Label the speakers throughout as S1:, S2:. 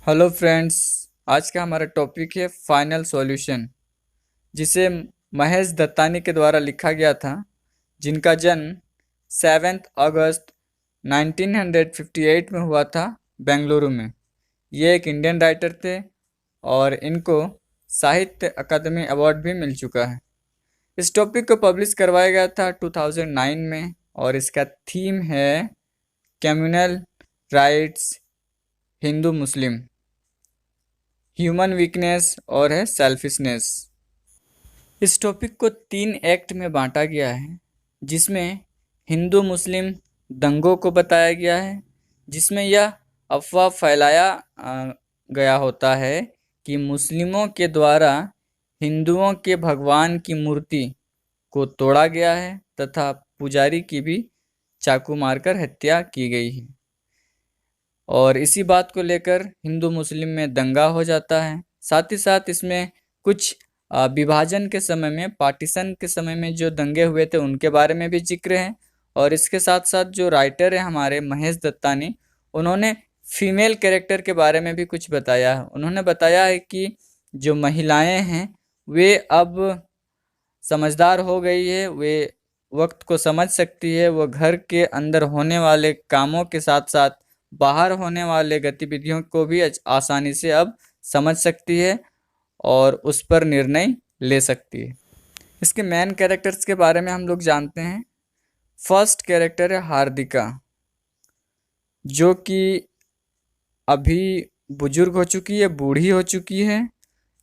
S1: Hello friends. आज का हमारा टॉपिक है फाइनल सॉल्यूशन, जिसे महेश दत्तानी के द्वारा लिखा गया था, जिनका जन्म 7 अगस्त 1958 में हुआ था, बेंगलुरु में। ये एक इंडियन राइटर थे और इनको साहित्य अकादमी अवार्ड भी मिल चुका है। इस टॉपिक को पब्लिश करवाया गया था 2009 में और इसका थीम है कम्युनल राइट्स, हिंदू मुस्लिम, ह्यूमन वीकनेस और है सेल्फिशनेस। इस टॉपिक को 3 एक्ट में बांटा गया है, जिसमें हिंदू मुस्लिम दंगों को बताया गया है, जिसमें यह अफवाह फैलाया गया होता है कि मुस्लिमों के द्वारा हिंदुओं के भगवान की मूर्ति को तोड़ा गया है तथा पुजारी की भी चाकू मारकर हत्या की गई है। और इसी बात को लेकर हिंदू मुस्लिम में दंगा हो जाता है। साथ ही साथ इसमें कुछ विभाजन के समय में, पार्टीशन के समय में जो दंगे हुए थे उनके बारे में भी जिक्र है। और इसके साथ साथ जो राइटर है हमारे महेश दत्तानी, उन्होंने फीमेल कैरेक्टर के बारे में भी कुछ बताया है। उन्होंने बताया है कि जो महिलाएं हैं वे अब समझदार हो गई है, वे वक्त को समझ सकती है, वो घर के अंदर होने वाले कामों के साथ साथ बाहर होने वाले गतिविधियों को भी आसानी से अब समझ सकती है और उस पर निर्णय ले सकती है। इसके मेन कैरेक्टर्स के बारे में हम लोग जानते हैं। फर्स्ट कैरेक्टर है हार्दिका, जो कि अभी बुजुर्ग हो चुकी है, बूढ़ी हो चुकी है।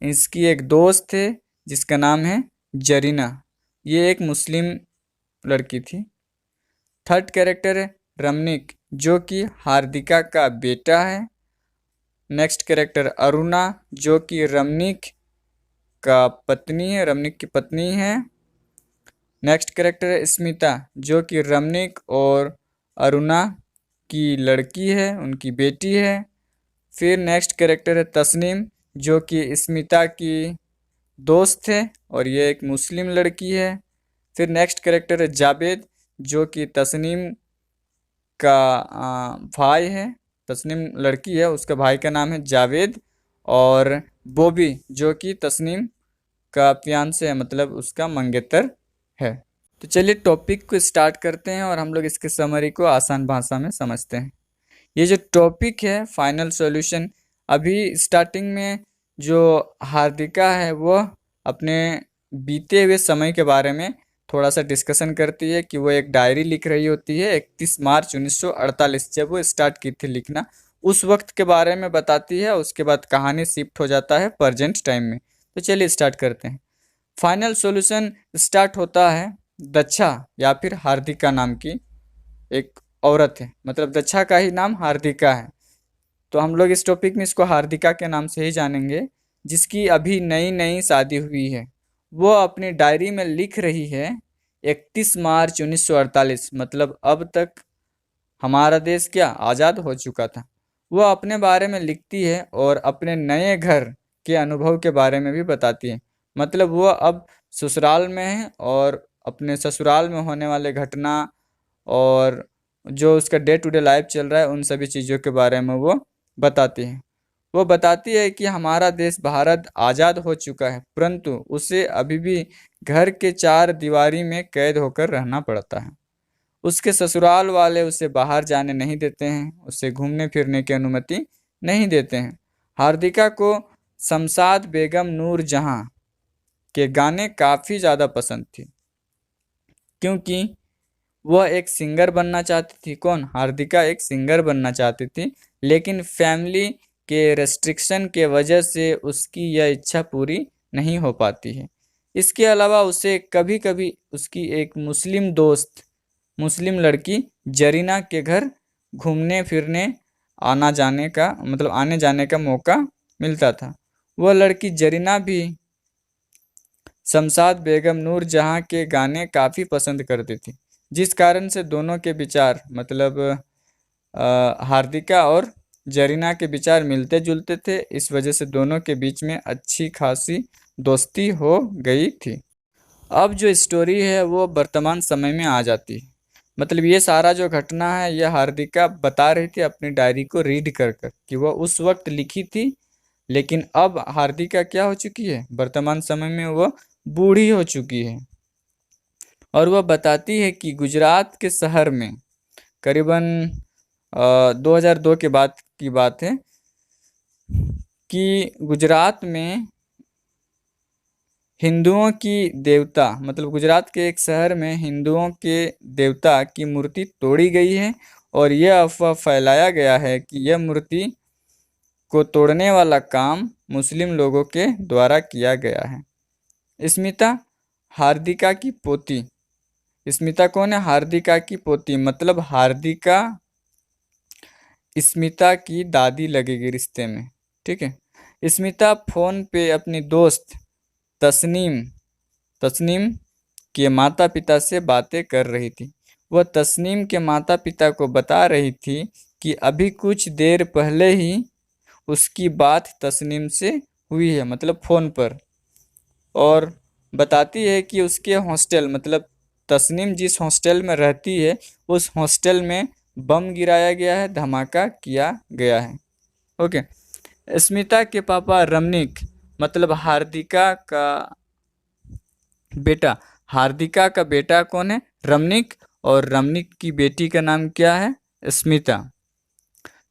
S1: इसकी एक दोस्त है जिसका नाम है जरीना, ये एक मुस्लिम लड़की थी। थर्ड कैरेक्टर है रमनिक, जो कि हार्दिका का बेटा है। नेक्स्ट कैरेक्टर अरुणा, जो कि रमनिक का पत्नी है, रमनिक की पत्नी है। नेक्स्ट कैरेक्टर है स्मिता, जो कि रमनिक और अरुणा की लड़की है, उनकी बेटी है। फिर नेक्स्ट कैरेक्टर है तस्नीम, जो कि स्मिता की दोस्त है और ये एक मुस्लिम लड़की है। फिर नेक्स्ट कैरेक्टर है जावेद, जो कि तस्नीम का भाई है। तस्नीम लड़की है, उसका भाई का नाम है जावेद। और बॉबी, जो कि तस्नीम का फियांसे है, मतलब उसका मंगेतर है। तो चलिए टॉपिक को स्टार्ट करते हैं और हम लोग इसके समरी को आसान भाषा में समझते हैं। ये जो टॉपिक है फाइनल सॉल्यूशन, अभी स्टार्टिंग में जो हार्दिका है वो अपने बीते हुए समय के बारे में थोड़ा सा डिस्कशन करती है कि वो एक डायरी लिख रही होती है 31 मार्च 1948, जब वो स्टार्ट की थी लिखना, उस वक्त के बारे में बताती है। उसके बाद कहानी शिफ्ट हो जाता है प्रेजेंट टाइम में। तो चलिए स्टार्ट करते हैं। फाइनल सॉल्यूशन स्टार्ट होता है दक्षा या फिर हार्दिका नाम की एक औरत है, मतलब दक्षा का ही नाम हार्दिका है, तो हम लोग इस टॉपिक में इसको हार्दिका के नाम से ही जानेंगे, जिसकी अभी नई नई शादी हुई है। वो अपनी डायरी में लिख रही है 31 मार्च 1948, मतलब अब तक हमारा देश क्या आज़ाद हो चुका था। वो अपने बारे में लिखती है और अपने नए घर के अनुभव के बारे में भी बताती है। मतलब वो अब ससुराल में है और अपने ससुराल में होने वाले घटना और जो उसका डे टू डे लाइफ चल रहा है उन सभी चीज़ों के बारे में वो बताती है। वो बताती है कि हमारा देश भारत आज़ाद हो चुका है, परंतु उसे अभी भी घर के 4 दीवारी में कैद होकर रहना पड़ता है। उसके ससुराल वाले उसे बाहर जाने नहीं देते हैं, उसे घूमने फिरने की अनुमति नहीं देते हैं। हार्दिका को शमशाद बेगम नूर जहां के गाने काफ़ी ज़्यादा पसंद थी, क्योंकि वह एक सिंगर बनना चाहती थी। कौन? हार्दिका एक सिंगर बनना चाहती थी, लेकिन फैमिली के रेस्ट्रिक्शन के वजह से उसकी यह इच्छा पूरी नहीं हो पाती है। इसके अलावा उसे कभी कभी उसकी एक मुस्लिम दोस्त, मुस्लिम लड़की जरीना के घर घूमने फिरने आना जाने का, मतलब आने जाने का मौका मिलता था। वह लड़की जरीना भी शमशाद बेगम नूर जहां के गाने काफ़ी पसंद करती थी, जिस कारण से दोनों के विचार, मतलब हार्दिका और जरीना के विचार मिलते जुलते थे। इस वजह से दोनों के बीच में अच्छी खासी दोस्ती हो गई थी। अब जो स्टोरी है वो वर्तमान समय में आ जाती है। मतलब ये सारा जो घटना है यह हार्दिका बता रही थी अपनी डायरी को रीड कर कर कि वह उस वक्त लिखी थी, लेकिन अब हार्दिका क्या हो चुकी है, वर्तमान समय में वह बूढ़ी हो चुकी है। और वह बताती है कि गुजरात के शहर में करीबन 2002 के बाद की बात है कि गुजरात में हिंदुओं की देवता, मतलब गुजरात के एक शहर में हिंदुओं के देवता की मूर्ति तोड़ी गई है और यह अफवाह फैलाया गया है कि यह मूर्ति को तोड़ने वाला काम मुस्लिम लोगों के द्वारा किया गया है। स्मिता हार्दिका की पोती, स्मिता कौन है, हार्दिका की पोती, मतलब हार्दिका स्मिता की दादी लगेगी रिश्ते में, ठीक है। स्मिता फोन पे अपनी दोस्त तस्नीम तस्नीम के माता पिता से बातें कर रही थी। वह तस्नीम के माता पिता को बता रही थी कि अभी कुछ देर पहले ही उसकी बात तस्नीम से हुई है, मतलब फ़ोन पर। और बताती है कि उसके हॉस्टल, मतलब तस्नीम जिस हॉस्टल में रहती है उस हॉस्टल में बम गिराया गया है, धमाका किया गया है। ओके। स्मिता के पापा रमनिक, मतलब बेटा हार्दिका का बेटा कौन है, रमनिक, और रमनिक की बेटी का नाम क्या है, स्मिता,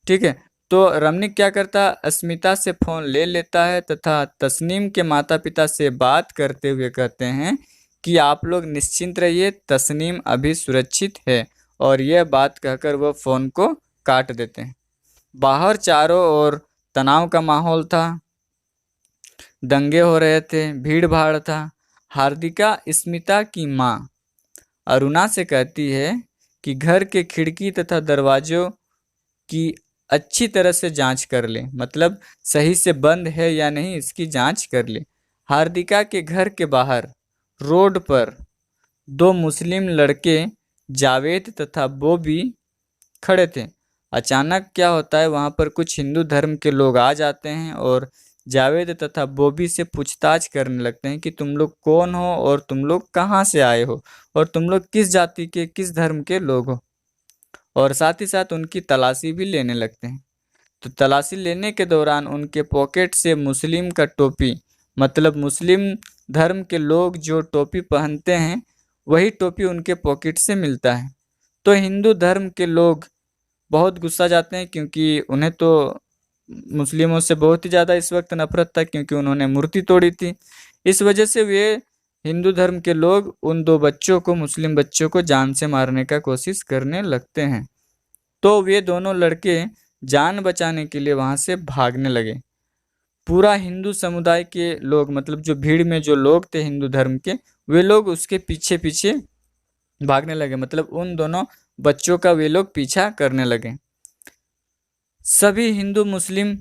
S1: ठीक है। तो रमनिक क्या करता, स्मिता से फोन ले लेता है तथा तस्नीम के माता पिता से बात करते हुए कहते हैं कि आप लोग निश्चिंत रहिए, तस्नीम अभी सुरक्षित है, और यह बात कहकर वह फोन को काट देते हैं। बाहर चारों ओर तनाव का माहौल था, दंगे हो रहे थे, भीड़ भाड़ था। हार्दिका स्मिता की माँ अरुणा से कहती है कि घर के खिड़की तथा दरवाजों की अच्छी तरह से जांच कर ले, मतलब सही से बंद है या नहीं इसकी जांच कर ले। हार्दिका के घर के बाहर रोड पर दो मुस्लिम लड़के जावेद तथा बॉबी खड़े थे। अचानक क्या होता है, वहाँ पर कुछ हिंदू धर्म के लोग आ जाते हैं और जावेद तथा बॉबी से पूछताछ करने लगते हैं कि तुम लोग कौन हो और तुम लोग कहाँ से आए हो और तुम लोग किस जाति के, किस धर्म के लोग हो, और साथ ही साथ उनकी तलाशी भी लेने लगते हैं। तो तलाशी लेने के दौरान उनके पॉकेट से मुस्लिम का टोपी, मतलब मुस्लिम धर्म के लोग जो टोपी पहनते हैं वही टोपी उनके पॉकेट से मिलता है। तो हिंदू धर्म के लोग बहुत गुस्सा जाते हैं, क्योंकि उन्हें तो मुस्लिमों से बहुत ही ज़्यादा इस वक्त नफरत था, क्योंकि उन्होंने मूर्ति तोड़ी थी। इस वजह से वे हिंदू धर्म के लोग उन दो बच्चों को, मुस्लिम बच्चों को जान से मारने का कोशिश करने लगते हैं। तो वे दोनों लड़के जान बचाने के लिए वहां से भागने लगे। पूरा हिंदू समुदाय के लोग, मतलब जो भीड़ में जो लोग थे हिंदू धर्म के, वे लोग उसके पीछे पीछे भागने लगे, मतलब उन दोनों बच्चों का वे लोग पीछा करने लगे। सभी हिंदू मुस्लिम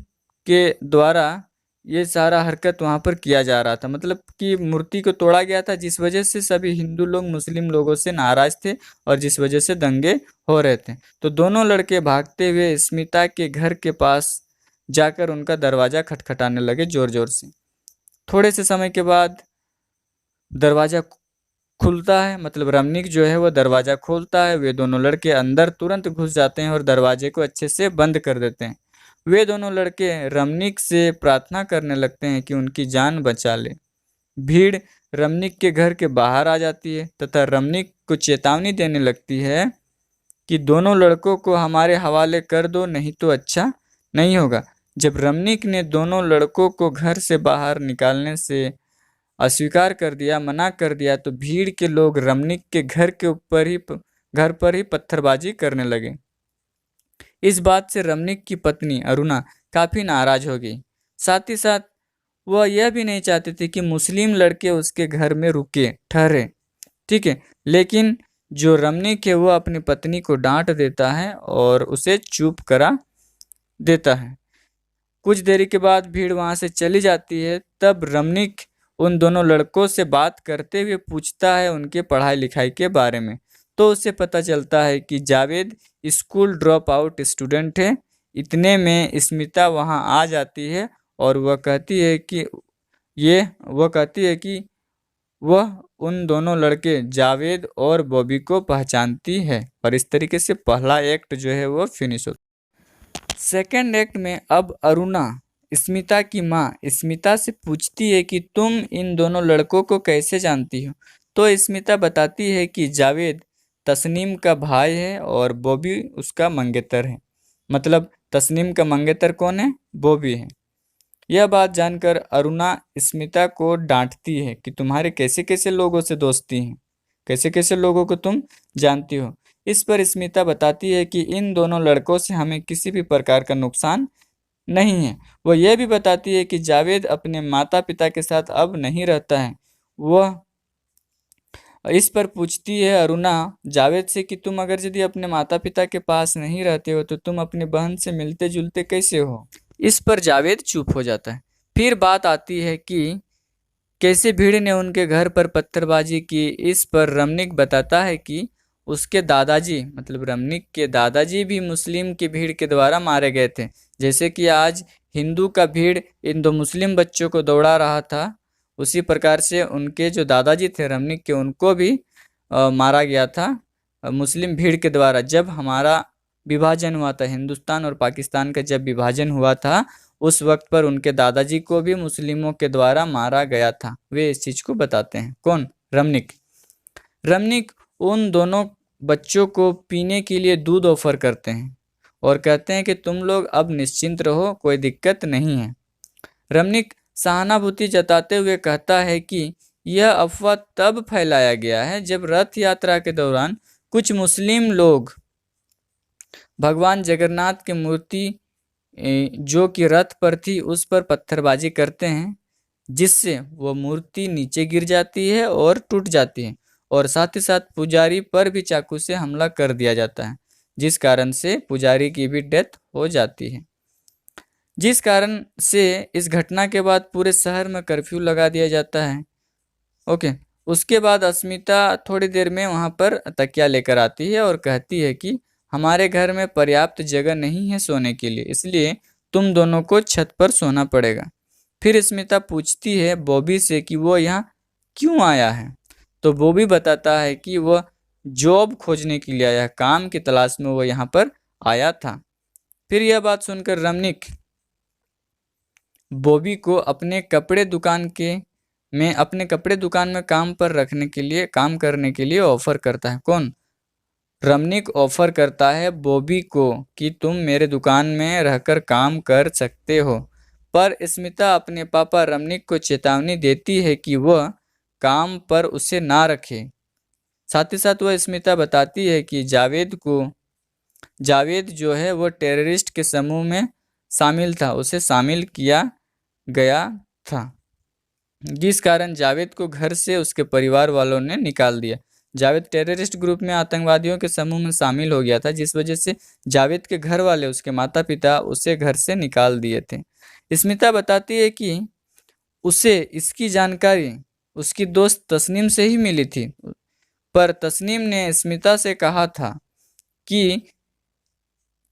S1: के द्वारा ये सारा हरकत वहाँ पर किया जा रहा था, मतलब कि मूर्ति को तोड़ा गया था, जिस वजह से सभी हिंदू लोग मुस्लिम लोगों से नाराज थे और जिस वजह से दंगे हो रहे थे। तो दोनों लड़के भागते हुए स्मिता के घर के पास जाकर उनका दरवाजा खटखटाने लगे जोर जोर से। थोड़े से समय के बाद दरवाजा खुलता है, मतलब रमनिक जो है वो दरवाजा खोलता है। वे दोनों लड़के अंदर तुरंत घुस जाते हैं और दरवाजे को अच्छे से बंद कर देते हैं। वे दोनों लड़के रमनिक से प्रार्थना करने लगते हैं कि उनकी जान बचा ले। भीड़ रमनिक के घर के बाहर आ जाती है तथा रमनिक को चेतावनी देने लगती है कि दोनों लड़कों को हमारे हवाले कर दो, नहीं तो अच्छा नहीं होगा। जब रमनिक ने दोनों लड़कों को घर से बाहर निकालने से अस्वीकार कर दिया, मना कर दिया, तो भीड़ के लोग रमनिक के घर पर ही पत्थरबाजी करने लगे। इस बात से रमनिक की पत्नी अरुणा काफी नाराज हो गई। साथ ही साथ वह यह भी नहीं चाहती थी कि मुस्लिम लड़के उसके घर में रुके ठहरे, ठीक है। लेकिन जो रमनिक है वो अपनी पत्नी को डांट देता है और उसे चुप करा देता है। कुछ देरी के बाद भीड़ वहां से चली जाती है। तब रमनिक उन दोनों लड़कों से बात करते हुए पूछता है उनके पढ़ाई लिखाई के बारे में। तो उसे पता चलता है कि Javed school drop out student है। इतने में स्मिता वहां आ जाती है और वह कहती है कि वह उन दोनों लड़के जावेद और बॉबी को पहचानती है और इस तरीके से पहला एक्ट जो है वो फिनिश होता है। सेकेंड एक्ट में अब अरुणा स्मिता की माँ स्मिता से पूछती है कि तुम इन दोनों लड़कों को कैसे जानती हो। तो स्मिता बताती है कि जावेद तस्नीम का भाई है और बॉबी उसका मंगेतर है। मतलब तस्नीम का मंगेतर कौन है? बॉबी है। यह बात जानकर अरुणा स्मिता को डांटती है कि तुम्हारे कैसे कैसे लोगों से दोस्ती है, कैसे कैसे लोगों को तुम जानती हो। इस पर स्मिता बताती है कि इन दोनों लड़कों से हमें किसी भी प्रकार का नुकसान नहीं है। वह यह भी बताती है कि जावेद अपने माता पिता के साथ अब नहीं रहता है। वह इस पर पूछती है अरुणा जावेद से कि तुम अगर यदि अपने माता पिता के पास नहीं रहते हो तो तुम अपनी बहन से मिलते जुलते कैसे हो। इस पर जावेद चुप हो जाता है। फिर बात आती है कि कैसे भीड़ ने उनके घर पर पत्थरबाजी की। इस पर रमनिक बताता है कि उसके दादाजी मतलब रमनिक के दादाजी भी मुस्लिम की भीड़ के द्वारा मारे गए थे। जैसे कि आज हिंदू का भीड़ इन दो मुस्लिम बच्चों को दौड़ा रहा था, उसी प्रकार से उनके जो दादाजी थे रमनिक के, उनको भी मारा गया था मुस्लिम भीड़ के द्वारा। जब हमारा विभाजन हुआ था, हिंदुस्तान और पाकिस्तान का जब विभाजन हुआ था, उस वक्त पर उनके दादाजी को भी मुस्लिमों के द्वारा मारा गया था। वे इस चीज को बताते हैं। कौन? रमनिक। रमनिक उन दोनों बच्चों को पीने के लिए दूध ऑफर करते हैं और कहते हैं कि तुम लोग अब निश्चिंत रहो, कोई दिक्कत नहीं है। रमनिक सहानुभूति जताते हुए कहता है कि यह अफवाह तब फैलाया गया है जब रथ यात्रा के दौरान कुछ मुस्लिम लोग भगवान जगन्नाथ की मूर्ति जो कि रथ पर थी उस पर पत्थरबाजी करते हैं, जिससे वो मूर्ति नीचे गिर जाती है और टूट जाती है और साथ ही साथ पुजारी पर भी चाकू से हमला कर दिया जाता है, जिस कारण से पुजारी की भी डेथ हो जाती है। जिस कारण से इस घटना के बाद पूरे शहर में कर्फ्यू लगा दिया जाता है। ओके। उसके बाद अस्मिता थोड़ी देर में वहां पर तकिया लेकर आती है और कहती है कि हमारे घर में पर्याप्त जगह नहीं है सोने के लिए, इसलिए तुम दोनों को छत पर सोना पड़ेगा। फिर स्मिता पूछती है बॉबी से कि वो यहाँ क्यों आया है। तो बॉबी बताता है कि वह जॉब खोजने के लिए आया, काम की तलाश में वो यहाँ पर आया था। फिर यह बात सुनकर रमनिक बॉबी को अपने कपड़े दुकान में काम करने के लिए ऑफर करता है। कौन? रमनिक ऑफर करता है बॉबी को कि तुम मेरे दुकान में रहकर काम कर सकते हो। पर स्मिता अपने पापा रमनिक को चेतावनी देती है कि वह काम पर उसे ना रखे। साथ ही साथ वह स्मिता बताती है कि जावेद जो है वो टेररिस्ट के समूह में शामिल था, उसे शामिल किया गया था, जिस कारण जावेद को घर से उसके परिवार वालों ने निकाल दिया। जावेद टेररिस्ट ग्रुप में आतंकवादियों के समूह में शामिल हो गया था, जिस वजह से जावेद के घर वाले, उसके माता पिता उसे घर से निकाल दिए थे। स्मिता बताती है कि उसे इसकी जानकारी उसकी दोस्त तस्नीम से ही मिली थी, पर तस्नीम ने स्मिता से कहा था कि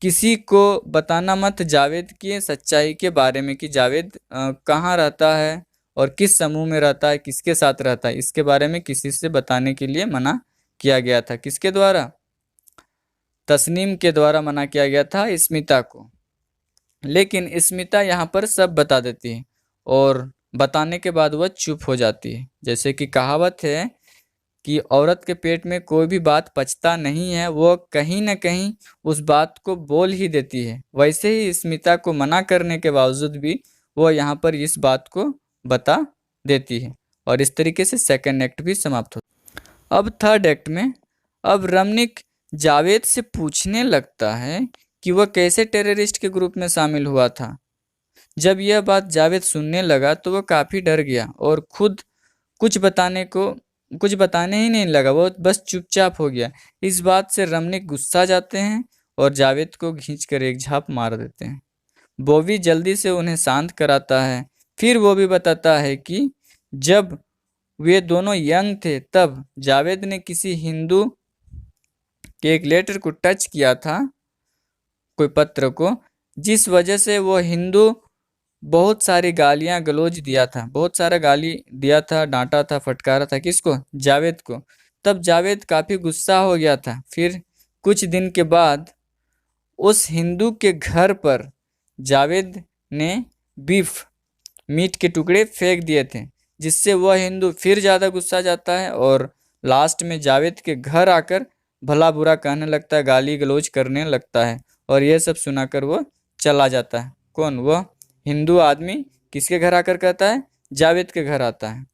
S1: किसी को बताना मत जावेद की सच्चाई के बारे में, कि जावेद कहाँ रहता है और किस समूह में रहता है, किसके साथ रहता है, इसके बारे में किसी से बताने के लिए मना किया गया था। किसके द्वारा? तस्नीम के द्वारा मना किया गया था स्मिता को। लेकिन स्मिता यहाँ पर सब बता देती है और बताने के बाद वह चुप हो जाती है। जैसे कि कहावत है कि औरत के पेट में कोई भी बात पचता नहीं है, वो कहीं ना कहीं उस बात को बोल ही देती है। वैसे ही स्मिता को मना करने के बावजूद भी वो यहाँ पर इस बात को बता देती है और इस तरीके से सेकंड एक्ट भी समाप्त होता है। अब थर्ड एक्ट में अब रमनिक जावेद से पूछने लगता है कि वह कैसे टेररिस्ट के ग्रुप में शामिल हुआ था। जब यह बात जावेद सुनने लगा तो वह काफ़ी डर गया और खुद कुछ बताने ही नहीं लगा, वो बस चुपचाप हो गया। इस बात से रमनिक गुस्सा जाते हैं और जावेद को खींचकर एक झाप मार देते हैं। बॉबी जल्दी से उन्हें शांत कराता है। फिर वो भी बताता है कि जब वे दोनों यंग थे तब जावेद ने किसी हिंदू के एक लेटर को टच किया था, कोई पत्र को, जिस वजह से वो हिंदू बहुत सारी गालियां गलौज दिया था, बहुत सारा गाली दिया था, डांटा था, फटकारा था। किसको? जावेद को। तब जावेद काफी गुस्सा हो गया था। फिर कुछ दिन के बाद उस हिंदू के घर पर जावेद ने बीफ, मीट के टुकड़े फेंक दिए थे, जिससे वह हिंदू फिर ज्यादा गुस्सा जाता है और लास्ट में जावेद के घर आकर भला बुरा कहने लगता है, गाली गलौज करने लगता है। और यह सब सुनाकर वो चला जाता है। कौन? वह हिंदू आदमी किसके घर आकर कहता है? जावेद के घर आता है।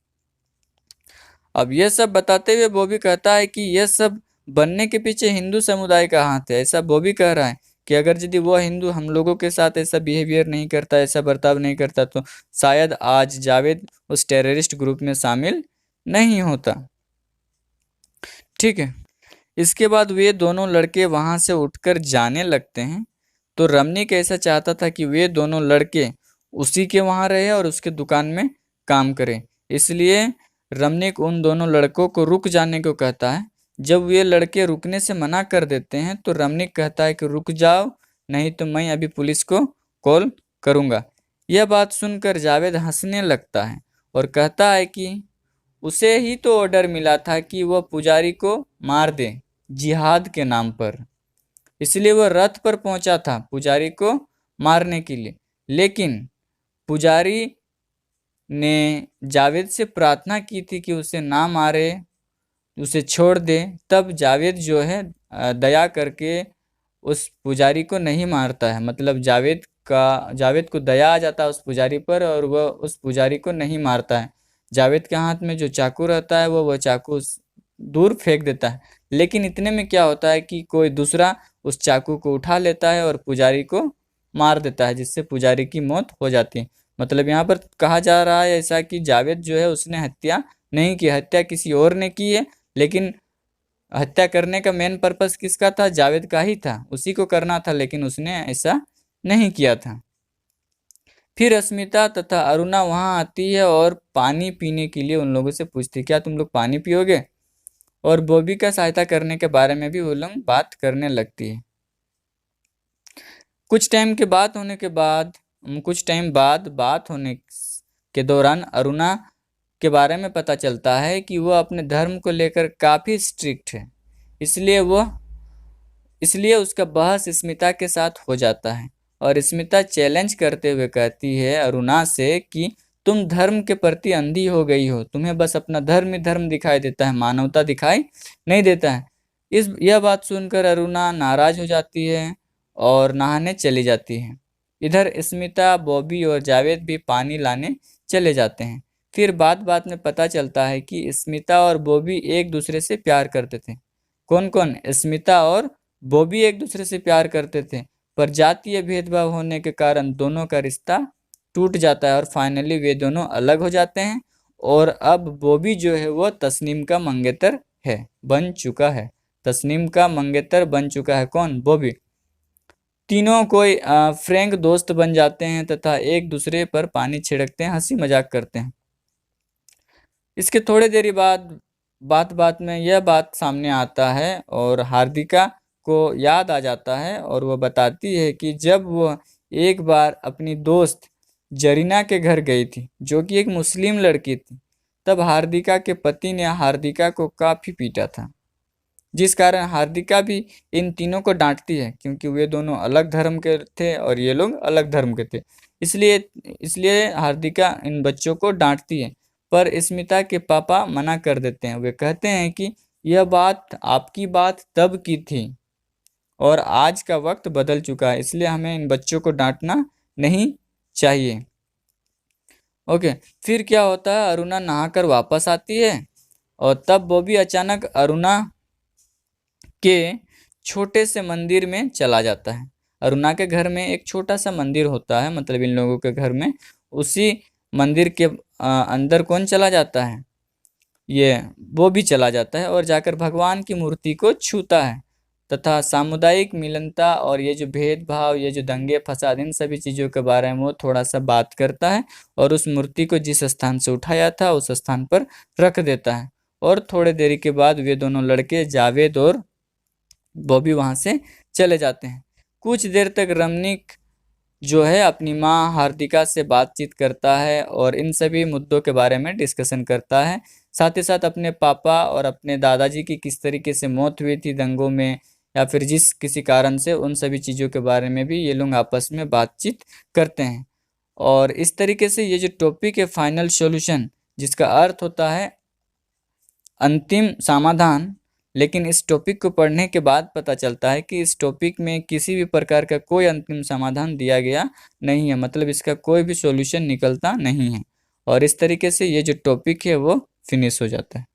S1: अब यह सब बताते हुए बॉबी कहता है कि यह सब बनने के पीछे हिंदू समुदाय का हाथ है। ऐसा बॉबी कह रहा है कि अगर यदि वह हिंदू हम लोगों के साथ ऐसा बिहेवियर नहीं करता, ऐसा बर्ताव नहीं करता, तो शायद आज जावेद उस टेररिस्ट ग्रुप में शामिल नहीं होता। ठीक है। इसके बाद वे दोनों लड़के वहां से उठकर जाने लगते हैं। तो रमनीक ऐसा चाहता था कि वे दोनों लड़के उसी के वहां रहे और उसके दुकान में काम करें। इसलिए रमनीक उन दोनों लड़कों को रुक जाने को कहता है। जब वे लड़के रुकने से मना कर देते हैं तो रमनीक कहता है कि रुक जाओ, नहीं तो मैं अभी पुलिस को कॉल करूंगा। यह बात सुनकर जावेद हंसने लगता है और कहता है कि उसे ही तो ऑर्डर मिला था कि वह पुजारी को मार दे जिहाद के नाम पर, इसलिए वह रथ पर पहुंचा था पुजारी को मारने के लिए। लेकिन पुजारी ने जावेद से प्रार्थना की थी कि उसे ना मारे, उसे छोड़ दे। तब जावेद जो है दया करके उस पुजारी को नहीं मारता है। मतलब जावेद को दया आ जाता है उस पुजारी पर और वह उस पुजारी को नहीं मारता है। जावेद के हाथ में जो चाकू रहता है वह चाकू दूर फेंक देता है। लेकिन इतने में क्या होता है कि कोई दूसरा उस चाकू को उठा लेता है और पुजारी को मार देता है, जिससे पुजारी की मौत हो जाती है। मतलब यहाँ पर कहा जा रहा है ऐसा कि जावेद जो है उसने हत्या नहीं की, हत्या किसी और ने की है। लेकिन हत्या करने का मेन पर्पस किसका था? जावेद का ही था, उसी को करना था, लेकिन उसने ऐसा नहीं किया था। फिर अस्मिता तथा अरुणा वहां आती है और पानी पीने के लिए उन लोगों से पूछती, क्या तुम लोग पानी पियोगे? और बॉबी का सहायता करने के बारे में भी वो लोग बात करने लगती है। कुछ टाइम बाद बात होने के दौरान अरुणा के बारे में पता चलता है कि वह अपने धर्म को लेकर काफी स्ट्रिक्ट है। इसलिए उसका बहस स्मिता के साथ हो जाता है और स्मिता चैलेंज करते हुए कहती है अरुणा से कि तुम धर्म के प्रति अंधी हो गई हो, तुम्हें बस अपना धर्म ही धर्म दिखाई देता है, मानवता दिखाई नहीं देता है। यह बात सुनकर अरुणा नाराज हो जाती है और नहाने चली जाती है। इधर स्मिता, बॉबी और जावेद भी पानी लाने चले जाते हैं। फिर बात बात में पता चलता है कि स्मिता और बॉबी एक दूसरे से प्यार करते थे। कौन कौन? स्मिता और बॉबी एक दूसरे से प्यार करते थे, पर जातीय भेदभाव होने के कारण दोनों का रिश्ता टूट जाता है और फाइनली वे दोनों अलग हो जाते हैं। और अब बॉबी जो है वो तस्नीम का मंगेतर बन चुका है। तस्नीम का मंगेतर बन चुका है। कौन? बॉबी। तीनों कोई फ्रैंक दोस्त बन जाते हैं तथा एक दूसरे पर पानी छिड़कते हैं, हंसी मजाक करते हैं। इसके थोड़ी देरी बाद बात बात में यह बात सामने आता है और हार्दिका को याद आ जाता है और वह बताती है कि जब वह एक बार अपनी दोस्त जरीना के घर गई थी, जो कि एक मुस्लिम लड़की थी, तब हार्दिका के पति ने हार्दिका को काफी पीटा था, जिस कारण हार्दिका भी इन तीनों को डांटती है, क्योंकि वे दोनों अलग धर्म के थे और ये लोग अलग धर्म के थे। इसलिए इसलिए हार्दिका इन बच्चों को डांटती है। पर स्मिता के पापा मना कर देते हैं। वे कहते हैं कि यह बात आपकी बात तब की थी और आज का वक्त बदल चुका है, इसलिए हमें इन बच्चों को डांटना नहीं चाहिए। ओके। फिर क्या होता है, अरुणा नहाकर वापस आती है और तब बॉबी अचानक अरुणा के छोटे से मंदिर में चला जाता है। अरुणा के घर में एक छोटा सा मंदिर होता है, मतलब इन लोगों के घर में। उसी मंदिर के अंदर कौन चला जाता है? वो भी चला जाता है और जाकर भगवान की मूर्ति को छूता है तथा सामुदायिक मिलनता और ये जो भेदभाव, ये जो दंगे फसाद, इन सभी चीज़ों के बारे में वो थोड़ा सा बात करता है और उस मूर्ति को जिस स्थान से उठाया था उस स्थान पर रख देता है। और थोड़े देरी के बाद वे दोनों लड़के जावेद और बॉबी वहां से चले जाते हैं। कुछ देर तक रमनीक जो है अपनी माँ हार्दिका से बातचीत करता है और इन सभी मुद्दों के बारे में डिस्कशन करता है। साथ ही साथ अपने पापा और अपने दादाजी की किस तरीके से मौत हुई थी दंगों में, या फिर जिस किसी कारण से, उन सभी चीज़ों के बारे में भी ये लोग आपस में बातचीत करते हैं। और इस तरीके से ये जो टॉपिक है फाइनल सॉल्यूशन, जिसका अर्थ होता है अंतिम समाधान, लेकिन इस टॉपिक को पढ़ने के बाद पता चलता है कि इस टॉपिक में किसी भी प्रकार का कोई अंतिम समाधान दिया गया नहीं है, मतलब इसका कोई भी सॉल्यूशन निकलता नहीं है। और इस तरीके से ये जो टॉपिक है वो फिनिश हो जाता है।